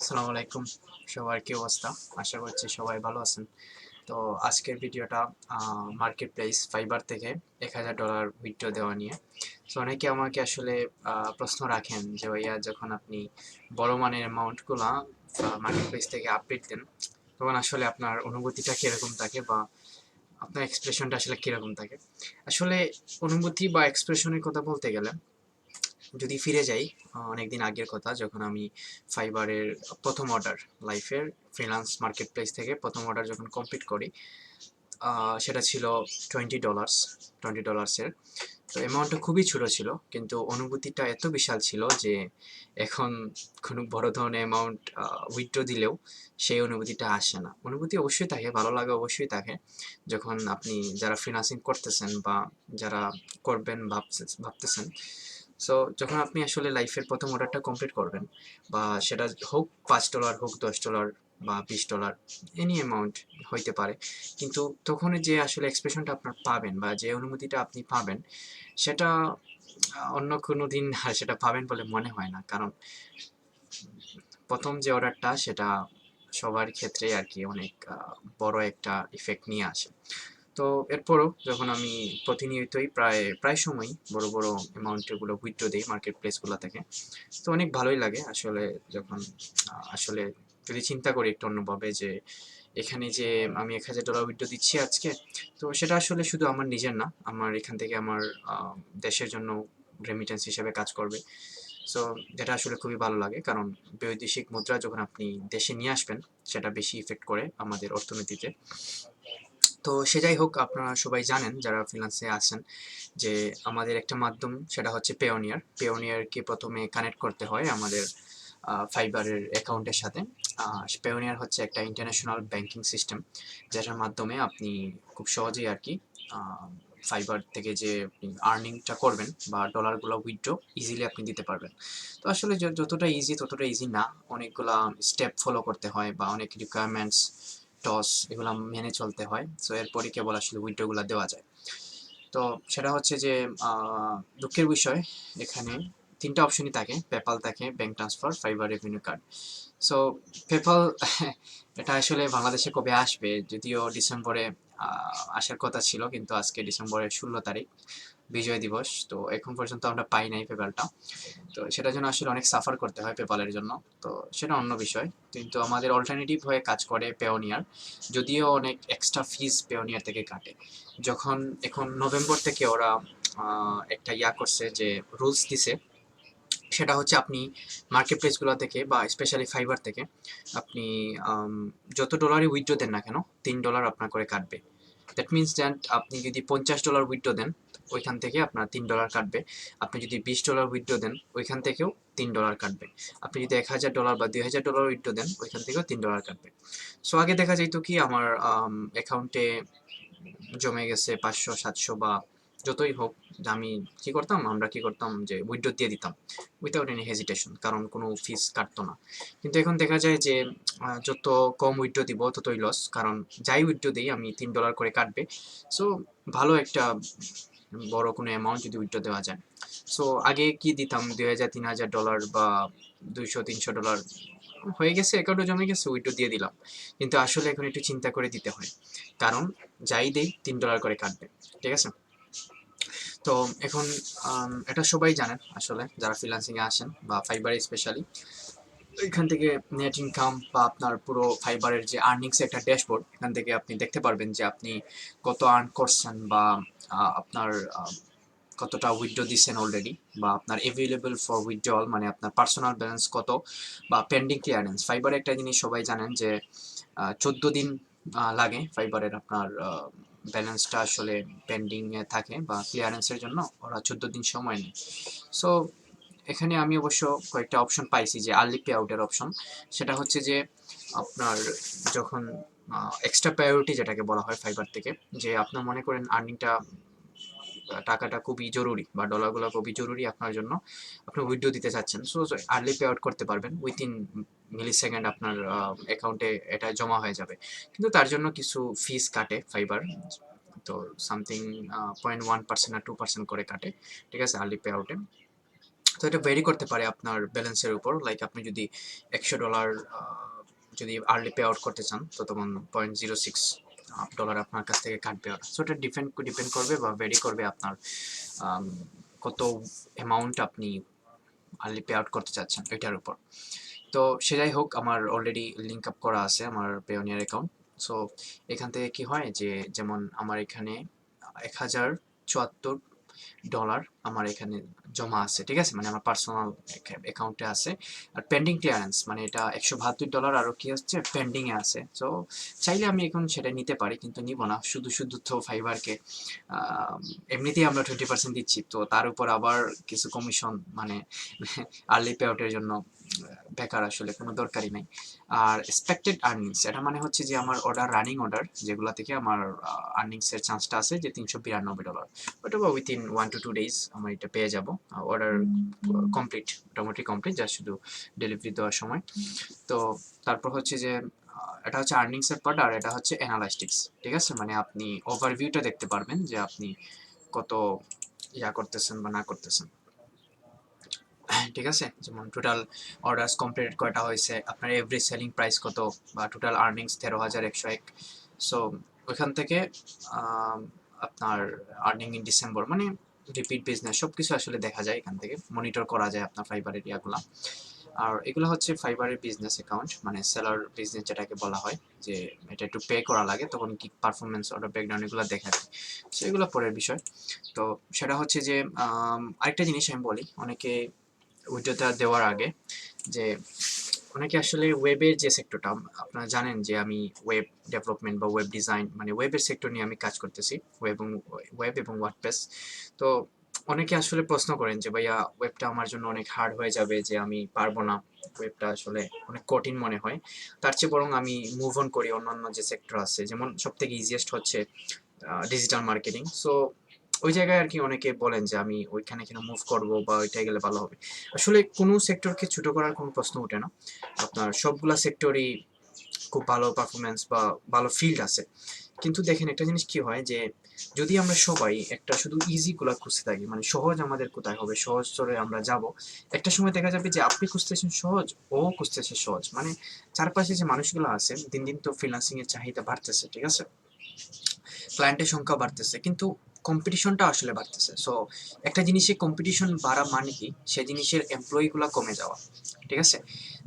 আসসালামু আলাইকুম, সবার কি অবস্থা? আশা করছি সবাই ভালো আছেন। তো আজকের ভিডিওটা মার্কেট প্লেস ফাইবার থেকে $1000 উইথড্র দেওয়া নিয়ে। তো অনেকে আমাকে আসলে প্রশ্ন রাখেন যে ভাইয়া, যখন আপনি বড় মানের অ্যামাউন্টগুলা মার্কেট প্লেস থেকে আপডেট দেন, তখন আসলে আপনার অনুভূতিটা কিরকম থাকে বা আপনার এক্সপ্রেশনটা আসলে কিরকম থাকে? আসলে অনুভূতি বা এক্সপ্রেশনের কথা বলতে গেলে, যদি ফিরে যাই অনেকদিন আগের কথা, যখন আমি ফাইবারের প্রথম অর্ডার, লাইফের ফ্রিল্যান্স মার্কেট প্লেস থেকে প্রথম অর্ডার যখন কমপ্লিট করি, সেটা ছিল $20, $20-এর। তো অ্যামাউন্টটা খুবই ছোট ছিল, কিন্তু অনুভূতিটা এত বিশাল ছিল যে এখন কোনো বড় ধরনের অ্যামাউন্ট উইথড্র দিলেও সেই অনুভূতিটা আসে না। অনুভূতি অবশ্যই থাকে, ভালো লাগে অবশ্যই থাকে, যখন আপনি যারা ফ্রিল্যান্সিং করতেছেন বা যারা করবেন ভাবতেছেন। সো যখন আপনি আসলে লাইফের প্রথম অর্ডারটা কমপ্লিট করবেন, বা সেটা হোক $5, হোক $10 বা $20, এনি অ্যামাউন্ট হইতে পারে, কিন্তু তখন যে আসলে এক্সপ্রেশনটা আপনার পাবেন বা যে অনুভূতিটা আপনি পাবেন, সেটা অন্য কোনো দিন সেটা পাবেন বলে মনে হয় না। কারণ প্রথম যে অর্ডারটা, সেটা সবার ক্ষেত্রে আর কি অনেক বড় একটা ইফেক্ট নিয়ে আসে। তো এরপরও যখন আমি প্রতিনিয়তই প্রায় সময়ই বড় বড় অ্যামাউন্টগুলো উইথড্র দিই মার্কেট প্লেসগুলো থেকে, তো অনেক ভালোই লাগে আসলে। যখন আসলে যদি চিন্তা করি একটু অন্যভাবে, যে এখানে যে আমি $1000 উইথড্র দিচ্ছি আজকে, তো সেটা আসলে শুধু আমার নিজের না, আমার এখান থেকে আমার দেশের জন্য রেমিটেন্স হিসেবে কাজ করবে। সো যেটা আসলে খুবই ভালো লাগে, কারণ বৈদেশিক মুদ্রা যখন আপনি দেশে নিয়ে আসবেন, সেটা বেশি ইফেক্ট করে আমাদের অর্থনীতিতে। তো সে যাই হোক, আপনারা সবাই জানেন যারা ফ্রিল্যান্সে আছেন, যে আমাদের একটা মাধ্যম, সেটা হচ্ছে পেওনিয়ারকে প্রথমে কানেক্ট করতে হয় আমাদের ফাইবারের অ্যাকাউন্টের সাথে। পেওনিয়ার হচ্ছে একটা ইন্টারন্যাশনাল ব্যাংকিং সিস্টেম, যেটার মাধ্যমে আপনি খুব সহজেই আর কি ফাইবার থেকে যে আর্নিংটা করবেন বা ডলারগুলো উইথড্র ইজিলি আপনি দিতে পারবেন। তো আসলে যতটা ইজি ততটা ইজি না, অনেকগুলা স্টেপ ফলো করতে হয় বা অনেক রিকোয়ারমেন্টস, টস, এগুলো মেনে চলতে হয়। সো এরপরই কেবল আসলে উইথড্রগুলো দেওয়া যায়। তো সেটা হচ্ছে যে দুঃখের বিষয়, এখানে ৩টা অপশনই থাকে: পেপাল থাকে, bank transfer, fibre revenue card. So PayPal এটা আসলে বাংলাদেশে কবে আসবে? যদিও ডিসেম্বরে আসার কথা ছিল, কিন্তু আজকে ডিসেম্বরের 16 তারিখ, বিজয় দিবস, তো এখন পর্যন্ত আমরা পাই নাই পেপালটা। তো সেটার জন্য আসলে অনেক সাফার করতে হয় পেপালের জন্য। তো সেটা অন্য বিষয়, কিন্তু আমাদের অল্টারনেটিভ হয়ে কাজ করে পেওনিয়ার, যদিও অনেক এক্সট্রা ফিস পেওনিয়ার থেকে কাটে। যখন এখন নভেম্বর থেকে ওরা একটা করছে, যে রুলস দিছে, সেটা হচ্ছে আপনি মার্কেট প্লেসগুলো থেকে বা স্পেশালি ফাইবার থেকে আপনি যত ডলারই উইথড্র দেন না কেন, $3 আপনার করে কাটবে। দ্যাট মিনস দ্যাট আপনি যদি $50 উইথড্র দেন, ওইখান থেকে আপনার $3 কাটবে। আপনি যদি $20 উইথড্র দেন, ওইখান থেকেও $3 কাটবে। আপনি যদি $1000 বা $2000 উইথড্র দেন, ওইখান থেকেও $3 কাটবে। সো আগে দেখা যাইতো কি, আমার অ্যাকাউন্টে জমে গেছে 500, 700 বা যতই হোক, আমি আমরা কি করতাম, যে উইথড্র দিয়ে দিতাম উইথাউট এনি হেজিটেশন, কারণ কোনো ফিস কাটতো না। কিন্তু এখন দেখা যায় যে যত কম উইথড্র দিব ততই লস, কারণ যাই উইথড্র দিই আমি $3 করে কাটবে। সো ভালো একটা বড় কোনো অ্যামাউন্ট যদি উইথড্র দেওয়া যায়। সো আগে কি দিতাম, $2000, $3000 বা $200, $300 হয়ে গেছে, অ্যাকাউন্টে জমে গেছে, উইথড্র দিয়ে দিলাম। কিন্তু আসলে এখন একটু চিন্তা করে দিতে হয়, কারণ যাই দেই $3 করে কাটবে। ঠিক আছে? তো এখন এটা সবাই জানেন আসলে, যারা ফ্রিল্যান্সিং এ আসেন বা ফাইবারে স্পেশালি, এখান থেকে নেট ইনকাম বা আপনার পুরো ফাইবারের যে আর্নিংস একটা ড্যাশবোর্ড, এখান থেকে আপনি দেখতে পারবেন যে আপনি কত আর্ন করছেন, বা আপনার কতটা উইথড্র দিচ্ছেন অলরেডি, বা আপনার এভেলেবল ফর উইথড্রল, মানে আপনার পার্সোনাল ব্যালেন্স কত, বা পেন্ডিং ক্লিয়ারেন্স। ফাইবারে একটা জিনিস সবাই জানেন যে 14 দিন লাগে ফাইবারের আপনার ব্যালেন্সটা আসলে পেন্ডিং এ থাকে বা ক্লিয়ারেন্সের জন্য ওরা 14 দিন সময় নেয়। সো এখানে আমি অবশ্য কয়েকটা অপশন পাইছি, যে আর্লি পে আউটের অপশন। সেটা হচ্ছে যে আপনার যখন এক্সট্রা প্রায়োরিটি যেটাকে বলা হয় ফাইবার থেকে, যে আপনার মনে করেন আর্নিংটা, টাকাটা খুবই জরুরি বা ডলারগুলো খুবই জরুরি আপনার জন্য, আপনি উইথড্র দিতে চাচ্ছেন, সো আর্লি পে আউট করতে পারবেন, উইথিন মিলি সেকেন্ড আপনার অ্যাকাউন্টে এটা জমা হয়ে যাবে। কিন্তু তার জন্য কিছু ফিস কাটে ফাইবার, তো সামথিং 0.1% আর 2% করে কাটে। ঠিক আছে, আর্লি পে আউটে। তো এটা ভেরি করতে পারে আপনার ব্যালেন্সের উপর। লাইক আপনি যদি $100 যদি আর্লি পে আউট করতে চান, তো তখন $0.06 আপনার কাছ থেকে কাটবে ওরা। সো এটা ডিপেন্ড করবে বা ভেরি করবে আপনার কত অ্যামাউন্ট আপনি আর্লি পে আউট করতে চাচ্ছেন এটার উপর। তো সে যাই হোক, আমার অলরেডি লিঙ্ক আপ করা আছে আমার পেওনিয়ার অ্যাকাউন্ট। সো এখান থেকে কি হয় যে, যেমন আমার এখানে $1074 আমার এখানে জমা আছে, ঠিক আছে, মানে আমার পার্সোনাল অ্যাকাউন্টে আছে। আর পেন্ডিং ক্লিয়ারেন্স মানে এটা $172 আরও কি হচ্ছে পেন্ডিং এ আছে। সো চাইলে আমি এখন সেটা নিতে পারি, কিন্তু নিব না। শুধু শুধু তো ফাইবারকে এমনিতেই আমরা 20% দিচ্ছি, তো তার উপর আবার কিছু কমিশন মানে আর্লি পে আউটের জন্য বেকার, আসলে কোনো দরকারই নাই। আর এক্সপেক্টেড আর্নিংস, এটা মানে হচ্ছে যে আমার রানিং অর্ডার যেগুলো থেকে আমার আর্নিংসের চান্সটা আছে যে $392, ওটা বা উইথিন 1 to 2 days আমরা এটা পেয়ে যাব। অর্ডার কমপ্লিট, মোটামুটি কমপ্লিট, যা শুধু ডেলিভারি দেওয়ার সময়। তো তারপর হচ্ছে যে এটা হচ্ছে আর্নিংসের পার্ট, আর এটা হচ্ছে অ্যানালাইটিক্স, ঠিক আছে, মানে আপনি ওভারভিউটা দেখতে পারবেন যে আপনি কত করতেছেন বা না করতেছেন, ঠিক আছে। যেমন টোটাল অর্ডার্স কমপ্লিট কয়টা হয়েছে, আপনার এভরি সেলিং প্রাইস কত, বা টোটাল আর্নিংস 13,101। সো ওইখান থেকে আপনার আর্নিং ইন ডিসেম্বর মানে রিপিট বিজনেস সব কিছু আসলে দেখা যায়, এখান থেকে মনিটর করা যায় আপনার ফাইবারের ইয়াগুলা। আর এগুলো হচ্ছে ফাইবারের বিজনেস অ্যাকাউন্ট, মানে সেলার বিজনেস যেটাকে বলা হয়, যে এটা একটু পে করা লাগে, তখন কি পারফরমেন্স অর্ডার ব্রেকডাউন এগুলো দেখা যায়। সো এগুলো পরের বিষয়। তো সেটা হচ্ছে যে আরেকটা জিনিস আমি বলি, অনেকে উইড্রোটা দেওয়ার আগে যে অনেকে আসলে ওয়েবের যে সেক্টরটা, আপনারা জানেন যে আমি ওয়েব ডেভেলপমেন্ট বা ওয়েব ডিজাইন মানে ওয়েবের সেক্টর নিয়ে আমি কাজ করতেছি, ওয়েব এবং ওয়ার্ডপ্রেস। তো অনেকে আসলে প্রশ্ন করেন যে ভাইয়া ওয়েবটা আমার জন্য অনেক হার্ড হয়ে যাবে, যে আমি পারবো না, ওয়েবটা আসলে অনেক কঠিন মনে হয়, তার চেয়ে বরং আমি মুভ অন করি অন্যান্য যে সেক্টর আছে, যেমন সব থেকে ইজিয়েস্ট হচ্ছে ডিজিটাল মার্কেটিং। সো ওই জায়গায় আর কি অনেকে বলেন যে আমি ওইখানে কেন মুভ করব বা ওইটাই গেলে ভালো হবে। আসলে কোনো সেক্টরকে ছোট করার কোনো প্রশ্ন ওঠে না, আপনার সবগুলা সেক্টরই খুব ভালো পারফরমেন্স বা ভালো ফিল্ড আছে। কিন্তু দেখেন একটা জিনিস কি হয় যে, যদি আমরা সবাই একটা শুধু ইজি গুলা খুঁজতে থাকি, মানে সহজ আমাদের কোথায় হবে, সহজ চলে আমরা যাব, একটা সময় দেখা যাবে যে আপনি খুঁজতেছেন সহজ, ও খুঁজতেছে সহজ, মানে চারপাশে যে মানুষগুলো আছে, দিন দিন তো ফ্রিল্যান্সিং এর চাহিদা বাড়তেছে, ঠিক আছে, ক্লায়েন্টের সংখ্যা বাড়তেছে, কিন্তু কম্পিটিশনটা আসলে বাড়তেছে। সো একটা জিনিসে কম্পিটিশন বাড়া মানে কি, সে জিনিসের এমপ্লয়িগুলো কমে যাওয়া, ঠিক আছে।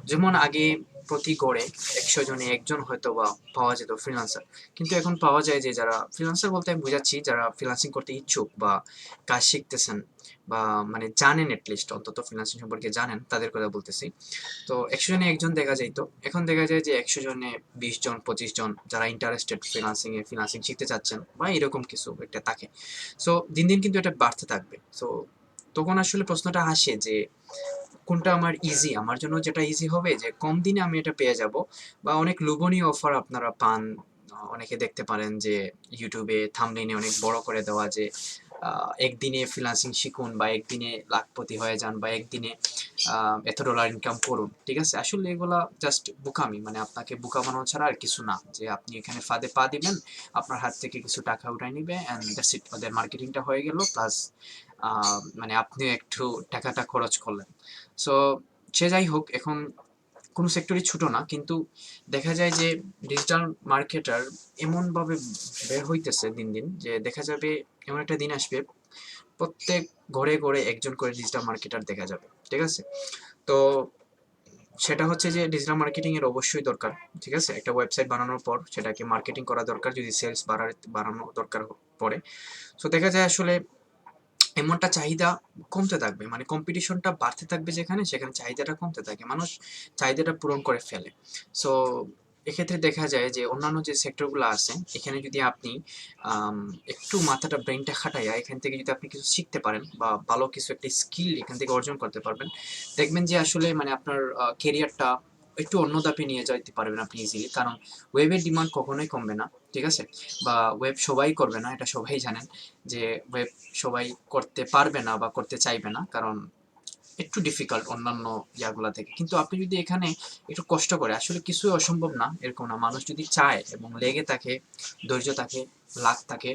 যেমন আগে প্রতি গড়ে 100 জনে একজন হয়তো বা পাওয়া যেত ফ্রিল্যান্সার, কিন্তু এখন পাওয়া যায় যে, যারা ফ্রিল্যান্সার বলতে আমি বুঝাচ্ছি যারা ফ্রিল্যান্সিং করতে ইচ্ছুক বা কাজ শিখতেছেন বা মানে জানেন, এটলিস্ট অন্তত ফ্রিল্যান্সিং সম্পর্কে জানেন, তাদের কথা বলতেছি। তো 100 জনে একজন দেখা যাইতো, এখন দেখা যায় যে 100 জনে 20 জন 25 জন যারা ইন্টারেস্টেড ফ্রিল্যান্সিং শিখতে চাচ্ছেন বা এরকম কিছু একটা থাকে। সো দিন দিন কিন্তু এটা বাড়তে থাকবে। সো তখন আসলে প্রশ্নটা আসে যে কোনটা আমার ইজি, আমার জন্য যেটা ইজি হবে, যে কম দিনে আমি এটা পেয়ে যাব, বা অনেক লোভনীয় অফার আপনারা পান। অনেকে দেখতে পারেন যে ইউটিউবে থাম্বনেইলে অনেক বড় করে দেওয়া যে একদিনে ফ্রিল্যান্সিং শিখুন, বা একদিনে লাখপতি হয়ে যান, বা একদিনে $এত ইনকাম করুন, ঠিক আছে। আসলে এগুলা জাস্ট বোকামি, মানে আপনাকে বোকা বানানো ছাড়া আর কিছু না, যে আপনি এখানে ফাঁদে পা দিবেন, আপনার হাত থেকে কিছু টাকা উঠাই নিবে, অ্যান্ড দ্যাটস ইট, ওদের মার্কেটিংটা হয়ে গেল, প্লাস মানে আপনি একটু টাকাটা খরচ করলেন। সো সে যাই হোক, এখন কোনো সেক্টরই ছোট না, কিন্তু দেখা যায় যে ডিজিটাল মার্কেটার এমনভাবে বের হইতেছে দিন দিন, যে দেখা যাবে এমন একটা দিন আসবে প্রত্যেক ঘরে ঘরে একজন করে ডিজিটাল মার্কেটার দেখা যাবে, ঠিক আছে। তো সেটা হচ্ছে যে ডিজিটাল মার্কেটিং এর অবশ্যই দরকার, ঠিক আছে। একটা ওয়েবসাইট বানানোর পর সেটাকে মার্কেটিং করা দরকার, যদি সেলস বাড়ানো দরকার পড়ে। সো দেখা যায় আসলে এমনটা চাহিদা কমতে থাকবে, মানে কম্পিটিশনটা বাড়তে থাকবে, যেখানে সেখানে চাহিদাটা কমতে থাকে, মানুষ চাহিদাটা পূরণ করে ফেলে। সো এক্ষেত্রে দেখা যায় যে অন্যান্য যে সেক্টরগুলো আছে, এখানে যদি আপনি একটু মাথাটা ব্রেনটা খাটাইয়া এখান থেকে যদি আপনি কিছু শিখতে পারেন, বা ভালো কিছু একটা স্কিল এখান থেকে অর্জন করতে পারবেন, দেখবেন যে আসলে মানে আপনার কেরিয়ারটা একটু অন্য ধাপে নিয়ে যাইতে পারবেন আপনি ইজিলি। কারণ ওয়েবের ডিমান্ড কখনোই কমবে না, ঠিক আছে, বা ওয়েব সবাই করবে না, এটা সবাই জানেন যে ওয়েব সবাই করতে পারবে না বা করতে চাইবে না, কারণ একটু ডিফিকাল্ট অন্যান্য ইয়াগুলা থেকে। কিন্তু আপনি যদি এখানে একটু কষ্ট করে, আসলে কিছুই অসম্ভব না এরকম না, মানুষ যদি চায় এবং লেগে থাকে, ধৈর্য থাকে, লাক থাকে,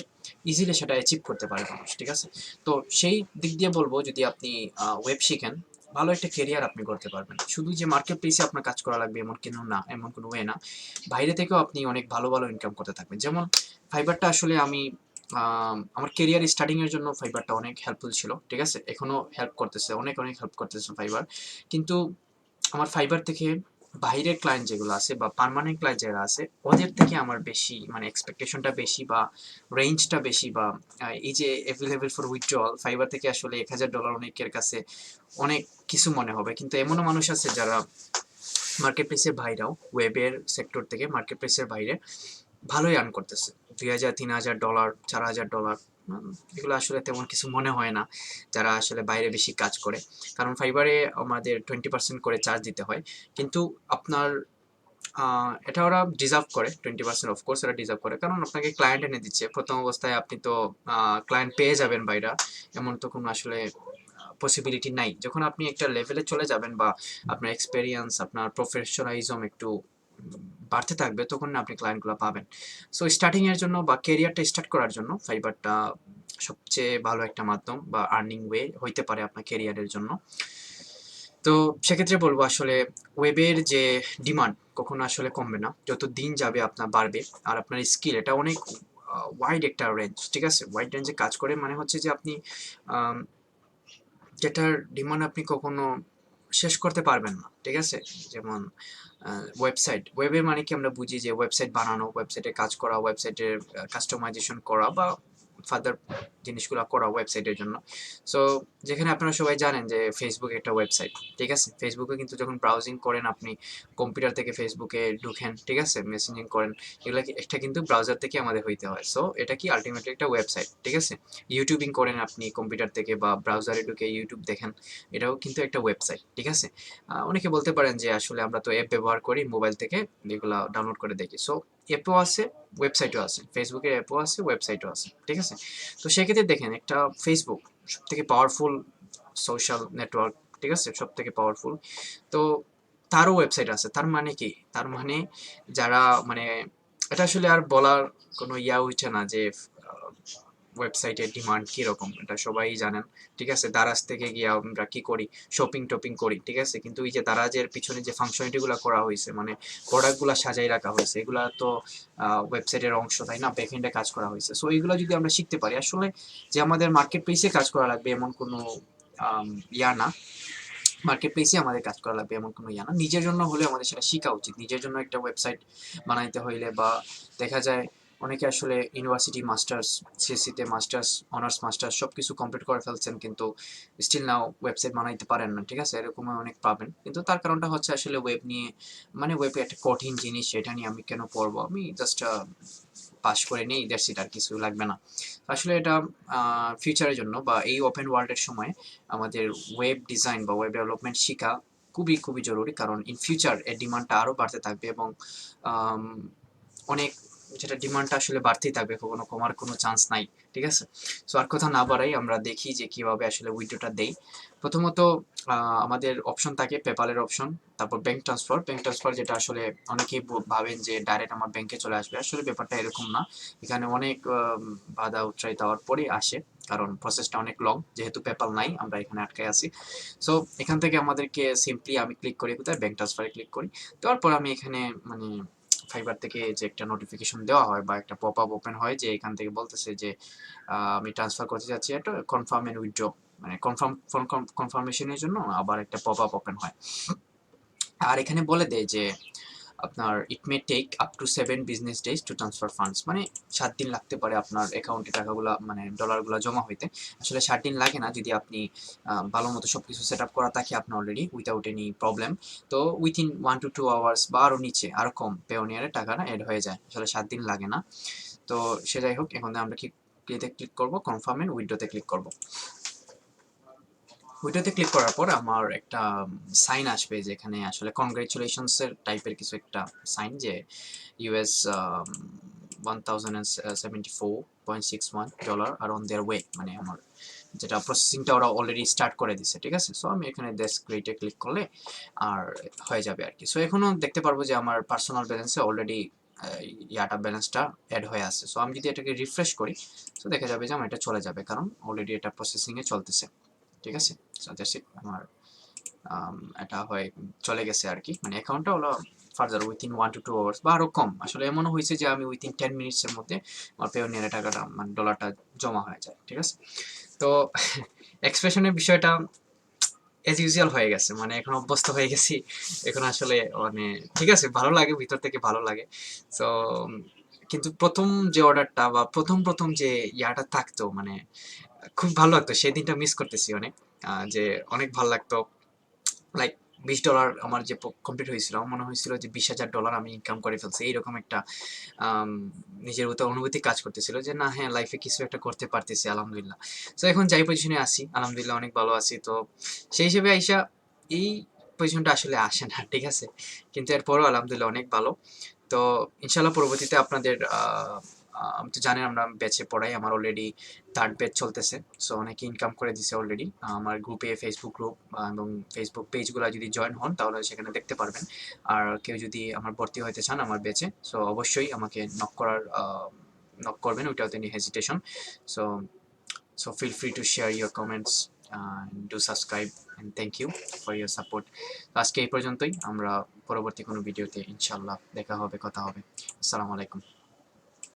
ইজিলি সেটা অ্যাচিভ করতে পারে মানুষ, ঠিক আছে। তো সেই দিক দিয়ে বলবো, যদি আপনি ওয়েব শিখেন, ভালো একটা ক্যারিয়ার আপনি করতে পারবেন। শুধু যে মার্কেট প্লেসে আপনার কাজ করা লাগবে এমন কিন্তু না, এমন কোনো ওয়ে না। বাইরে থেকেও আপনি অনেক ভালো, ভালো ইনকাম করতে থাকবেন। যেমন ফাইবারটা আসলে আমি আমার ক্যারিয়ার স্টার্টিং এর জন্য ফাইবারটা অনেক হেল্পফুল ছিল। ঠিক আছে? এখনো হেল্প করতেছে। অনেক, অনেক হেল্প করতেছে ফাইবার। কিন্তু আমার ফাইবার থেকে বাইরের ক্লায়েন্ট যেগুলো আছে বা পার্মানেন্ট ক্লায়েন্ট যারা আছে ওদের থেকে আমার বেশি মানে এক্সপেকটেশনটা বেশি বা রেঞ্জটা বেশি বা এই যে অ্যাভেলেবল ফর উইথড্রল ফাইবার থেকে আসলে $1000 অনেকের কাছে অনেক কিছু মনে হবে, কিন্তু এমনও মানুষ আছে যারা মার্কেট প্লেসের বাইরেও ওয়েবের সেক্টর থেকে মার্কেট প্লেসের বাইরে ভালোই আর্ন করতেছে। $2000, $3000, $4000, এগুলো আসলে তেমন কিছু মনে হয় না যারা আসলে বাইরে বেশি কাজ করে। কারণ ফাইবারে আমাদের 20% করে চার্জ দিতে হয়, কিন্তু আপনার এটা ওরা ডিজার্ভ করে। 20% অফকোর্স ওরা ডিজার্ভ করে, কারণ আপনাকে ক্লায়েন্ট এনে দিচ্ছে প্রথম অবস্থায়। আপনি তো ক্লায়েন্ট পেয়ে যাবেন বাইরা, এমন তো কোনো আসলে পসিবিলিটি নাই। যখন আপনি একটা লেভেলে চলে যাবেন বা আপনার এক্সপেরিয়েন্স আপনার প্রফেশনালিজম একটু বাড়তে থাকবে, তখন আপনি ক্লায়েন্টগুলো পাবেন। সো স্টার্টিং এর জন্য বা ক্যারিয়ারটা স্টার্ট করার জন্য ফাইবারটা সবচেয়ে ভালো একটা মাধ্যম বা আর্নিং ওয়ে হইতে পারে আপনার ক্যারিয়ারের জন্য। তো সেক্ষেত্রে বলবো আসলে ওয়েবের যে ডিমান্ড কখনো আসলে কমবে না, যত দিন যাবে আপনার বাড়বে। আর আপনার স্কিল এটা অনেক ওয়াইড একটা রেঞ্জ, ঠিক আছে? ওয়াইড রেঞ্জে কাজ করে মানে হচ্ছে যে আপনি আম, যেটার ডিমান্ড আপনি কখনো শেষ করতে পারবেন না, ঠিক আছে? যেমন ওয়েবসাইট, ওয়েবে মানে কি আমরা বুঝি যে ওয়েবসাইট বানানো, ওয়েবসাইটে কাজ করা, ওয়েবসাইটের কাস্টমাইজেশন করা বা ফাদার জিনিসগুলো করা ওয়েবসাইটের জন্য। সো যেখানে আপনারা সবাই জানেন যে ফেসবুক একটা ওয়েবসাইট, ঠিক আছে? ফেসবুকে কিন্তু যখন ব্রাউজিং করেন আপনি কম্পিউটার থেকে ফেসবুকে ঢুকেন, ঠিক আছে? মেসেঞ্জিং করেন, এগুলো একটা কিন্তু ব্রাউজার থেকে আমাদের হইতে হয়। সো এটা কি আলটিমেটলি একটা ওয়েবসাইট, ঠিক আছে? ইউটিউবিং করেন আপনি কম্পিউটার থেকে বা ব্রাউজারে ঢুকে ইউটিউব দেখেন, এটাও কিন্তু একটা ওয়েবসাইট, ঠিক আছে? অনেকে বলতে পারেন যে আসলে আমরা তো অ্যাপ ব্যবহার করি মোবাইল থেকে, এগুলা ডাউনলোড করে দেখি। সো অ্যাপও আছে, ওয়েবসাইটও আছে, ফেসবুকের অ্যাপও আছে, ওয়েবসাইটও আছে, ঠিক আছে? তো সেক্ষেত্রে দেখেন একটা ফেসবুক সব থেকে পাওয়ারফুল সোশ্যাল নেটওয়ার্ক, ঠিক আছে? সব থেকে পাওয়ারফুল। তো তারও ওয়েবসাইট আছে। তার মানে কি? তার মানে যারা মানে এটা আসলে আর বলার কোনো ইয়া হচ্ছে না যে ওয়েবসাইটের ডিমান্ড কিরকম, এটা সবাই জানেন, ঠিক আছে? দারাজ থেকে গিয়ে আমরা কি করি, শপিং টপিং করি, ঠিক আছে? কিন্তু এই যে দারাজের পিছনে যে ফাংশনালিটি গুলো করা হয়েছে, মানে প্রোডাক্ট গুলা সাজাই রাখা হয়েছে, এগুলা তো ওয়েবসাইটের অংশ, তাই না? ব্যাকএন্ডে কাজ করা হয়েছে। সো এইগুলো যদি আমরা শিখতে পারি আসলে, যে আমাদের মার্কেট প্লেসে কাজ করা লাগবে এমন কোনো ইয়া না, মার্কেট প্লেসে আমাদের কাজ করা লাগবে এমন কোনো ইয়া না। নিজের জন্য হলে আমাদের সেটা শেখা উচিত। নিজের জন্য একটা ওয়েবসাইট বানাইতে হইলে বা দেখা যায় অনেকে আসলে ইউনিভার্সিটি মাস্টার্স, সিএসসিতে মাস্টার্স, অনার্স মাস্টার্স সব কিছু কমপ্লিট করে ফেলছেন, কিন্তু স্টিল নাও ওয়েবসাইট বানাইতে পারেন না, ঠিক আছে? এরকম অনেক পাবেন। কিন্তু তার কারণটা হচ্ছে আসলে ওয়েব নিয়ে, মানে ওয়েব একটা কঠিন জিনিস, সেটা নিয়ে আমি কেন পড়বো? আমি জাস্ট পাস করে নেই, দ্যাটস ইট, আর কিছু লাগবে না। আসলে এটা ফিউচারের জন্য বা এই ওপেন ওয়ার্ল্ডের সময় আমাদের ওয়েব ডিজাইন বা ওয়েব ডেভেলপমেন্ট শেখা খুবই খুবই জরুরি, কারণ ইন ফিউচার এর ডিমান্ডটা আরও বাড়তে থাকবে এবং আম, অনেক, যেটা ডিমান্ডটা আসলে বাড়তেই থাকবে, কখনো কমার কোনো চান্স নাই, ঠিক আছে? সো আর কথা না বাড়াই, আমরা দেখি যে কিভাবে আসলে উইড্রোটা দেই। প্রথমত আমাদের অপশন থাকে পেপালের অপশন, তারপর ব্যাংক ট্রান্সফার। ব্যাংক ট্রান্সফার যেটা আসলে অনেকেই ভাবেন যে ডাইরেক্ট আমার ব্যাংকে চলে আসবে, আসলে ব্যাপারটা এরকম না। এখানে অনেক বাধা উতরাই দেওয়ার পরে আসে, কারণ প্রসেসটা অনেক লং, যেহেতু পেপাল নাই আমরা এখানে আটকে আছি। সো এখান থেকে আমাদেরকে সিম্পলি আমি ক্লিক করি কোথায়, ব্যাংক ট্রান্সফারে ক্লিক করি। দেওয়ার পর আমি এখানে মানে ফাইবার থেকে যে একটা নোটিফিকেশন দেওয়া হয় বা একটা পপ আপ ওপেন হয়, যে এখান থেকে বলতেছে যে আমি ট্রান্সফার করতে যাচ্ছি, একটা কনফার্ম এন্ড উইথড্র, মানে কনফার্মেশনের জন্য আবার একটা পপ আপ ওপেন হয়। আর এখানে বলে দেয় যে আপনার it may take up to 7 business days to transfer funds, মানে 7 দিন লাগতে পারে আপনার অ্যাকাউন্টে টাকাগুলা মানে ডলারগুলা জমা হইতে। আসলে 7 দিন লাগে না যদি আপনি ভালো মতো সব কিছু সেট আপ করা থাকে আপনার অলরেডি উইথাউট এনি প্রবলেম। তো উইথিন 1 to 2 আওয়ার্স বা আরও নিচে আরও কম পেওনিয়ারে টাকাটা অ্যাড হয়ে যায়, আসলে 7 দিন লাগে না। তো সে যাই হোক, এখন আমরা কি ক্লিক করবো, কনফার্ম এন্ড উইথড্রতে ক্লিক করবো। ওইটাতে ক্লিক করার পর আমার একটা সাইন আসবে, যেখানে আসলে কনগ্রাচুলেশনস এর টাইপের কিছু একটা সাইন, যে ইউএস $1074.61 আর অন দেয়ার ওয়ে, মানে আমার যেটা প্রসেসিংটা ওরা অলরেডি স্টার্ট করে দিছে, ঠিক আছে? সো আমি এখানে দেশ ক্রিয়েটে ক্লিক করলে আর হয়ে যাবে আর কি। সো এখনো দেখতে পারবো যে আমার পার্সোনাল ব্যালেন্সে অলরেডি ইয়াটা ব্যালেন্সটা অ্যাড হয়ে আছে। সো আমি যদি এটাকে রিফ্রেশ করি, তো দেখা যাবে যে আমার এটা চলে যাবে, কারণ অলরেডি এটা প্রসেসিংয়ে চলতেছে, ঠিক আছে? সো দ্যাটস ইট, আমার এটা হয় চলে গেছে আর কি, মানে অ্যাকাউন্টটা হলো ফার্দার উইথিন 1 to 2 আওয়ার্স বা আরও কম। আসলে এমনও হয়েছে যে আমি উইথিন 10 মিনিটসের মধ্যে আমার পেওনিয়ারে টাকাটা মানে ডলারটা জমা হয়ে যায়, ঠিক আছে। তো এক্সপ্রেশনের বিষয়টা এজ ইউজুয়াল হয়ে গেছে, মানে এখন অভ্যস্ত হয়ে গেছি। এখন আসলে মানে ঠিক আছে, ভালো লাগে, ভিতর থেকে ভালো লাগে। সো কিন্তু প্রথম যে অর্ডারটা বা প্রথম যে ইয়াটা থাকতো, মানে খুব ভালো লাগতো, সেই দিনটা মিস করতেছি অনেক। যে অনেক ভালো লাগতো, লাইক $20 আমার যে কমপ্লিট হয়েছিল, আমার মনে হয়েছিল যে $20,000 আমি ইনকাম করে ফেলছি, এইরকম একটা আম, নিজের ভিতর অনুভূতি কাজ করতেছিল যে না হ্যাঁ লাইফে কিছু একটা করতে পারতেছি আলহামদুলিল্লাহ। তো এখন যাই পজিশনে আছি আলহামদুলিল্লাহ অনেক ভালো আছি। তো সেই হিসেবে আইসা এই পজিশনটা আসলে আসে না, ঠিক আছে, কিন্তু এরপরও আলহামদুলিল্লাহ অনেক ভালো। তো ইনশাল্লাহ পরবর্তীতে আপনাদের আমি তো জানেন আমরা ব্যাচে পড়াই, আমার অলরেডি 3rd ব্যাচ চলতেছে। সো অনেকে ইনকাম করে দিছে অলরেডি। আমার গ্রুপে, ফেসবুক গ্রুপ এবং ফেসবুক পেজগুলো যদি জয়েন হন তাহলে সেখানে দেখতে পারবেন। আর কেউ যদি আমার ভর্তি হতে চান আমার ব্যাচে, সো অবশ্যই আমাকে নক করবেন, ওইটাতে নিয়ে hesitation. So so feel free to share your comments, do subscribe and thank you for your support. আজকে এই পর্যন্তই, আমরা পরবর্তী কোনো ভিডিওতে ইনশাল্লাহ দেখা হবে, কথা হবে। আসসালামু আলাইকুম।